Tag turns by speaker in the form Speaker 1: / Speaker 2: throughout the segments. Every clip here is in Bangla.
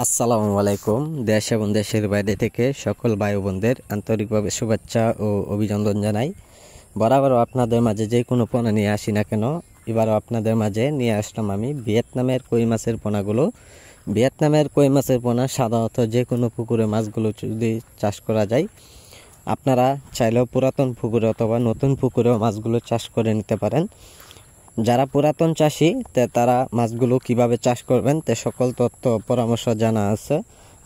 Speaker 1: আসসালামু আলাইকুম। দেশ এবং দেশের বাইরে থেকে সকল ভাই বোনদের আন্তরিকভাবে শুভেচ্ছা ও অভিনন্দন জানাই। বরাবরও আপনাদের মাঝে যে কোনো পোনা নিয়ে আসি না কেন, এবারও আপনাদের মাঝে নিয়ে আসলাম আমি ভিয়েতনামের কই মাছের পোনাগুলো। ভিয়েতনামের কই মাছের পোনা সাধারণত যে কোনো পুকুরে মাছগুলো যদি চাষ করা যায়, আপনারা চাইলেও পুরাতন পুকুরে অথবা নতুন পুকুরেও মাছগুলো চাষ করে নিতে পারেন। যারা পুরাতন চাষি তারা মাছগুলো কিভাবে চাষ করবেন তে সকল তথ্য পরামর্শ জানা আছে।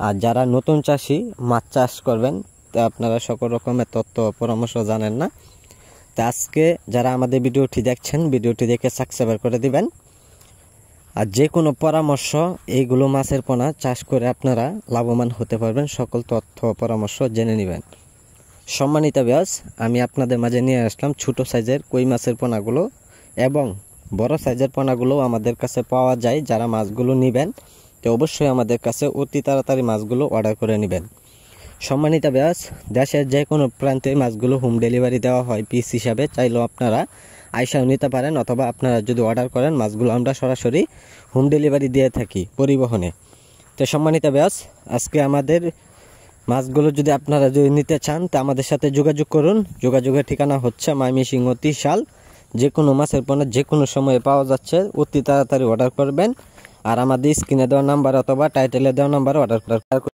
Speaker 1: আর যারা নতুন চাষি মাছ চাষ করবেন তা আপনারা সকল রকমের তথ্য পরামর্শ জানেন না। তা আজকে যারা আমাদের ভিডিওটি দেখছেন, ভিডিওটি দেখে সাবস্ক্রাইব করে দিবেন। আর যে কোনো পরামর্শ এইগুলো মাছের পোনা চাষ করে আপনারা লাভবান হতে পারবেন, সকল তথ্য পরামর্শ জেনে নেবেন। সম্মানিত ভিউয়ার্স, আমি আপনাদের মাঝে নিয়ে আসলাম ছোট সাইজের কই মাছের পোনাগুলো এবং বড় সাইজের পোনাগুলো আমাদের কাছে পাওয়া যায়। যারা মাছগুলো নেবেন তো অবশ্যই আমাদের কাছে অতি তাড়াতাড়ি মাছগুলো অর্ডার করে নেবেন। সম্মানিত ভিউয়ার্স, দেশের যে কোনো প্রান্তে মাছগুলো হোম ডেলিভারি দেওয়া হয় পিস হিসাবে, চাইলেও আপনারা আইসাও নিতে পারেন অথবা আপনারা যদি অর্ডার করেন মাছগুলো আমরা সরাসরি হোম ডেলিভারি দিয়ে থাকি পরিবহনে। তো সম্মানিত ভিউয়ার্স, আজকে আমাদের মাছগুলো যদি আপনারা নিতে চান তা আমাদের সাথে যোগাযোগ করুন। যোগাযোগের ঠিকানা হচ্ছে ময়মনসিংহ ত্রিশাল। যে কোনো মাছের পোনা যে কোনো সময়ে পাওয়া যাচ্ছে, অতি তাড়াতাড়ি অর্ডার করবেন। আর আমাদের স্ক্রিনে দেওয়া নাম্বার অথবা টাইটেলে দেওয়া নাম্বারে অর্ডার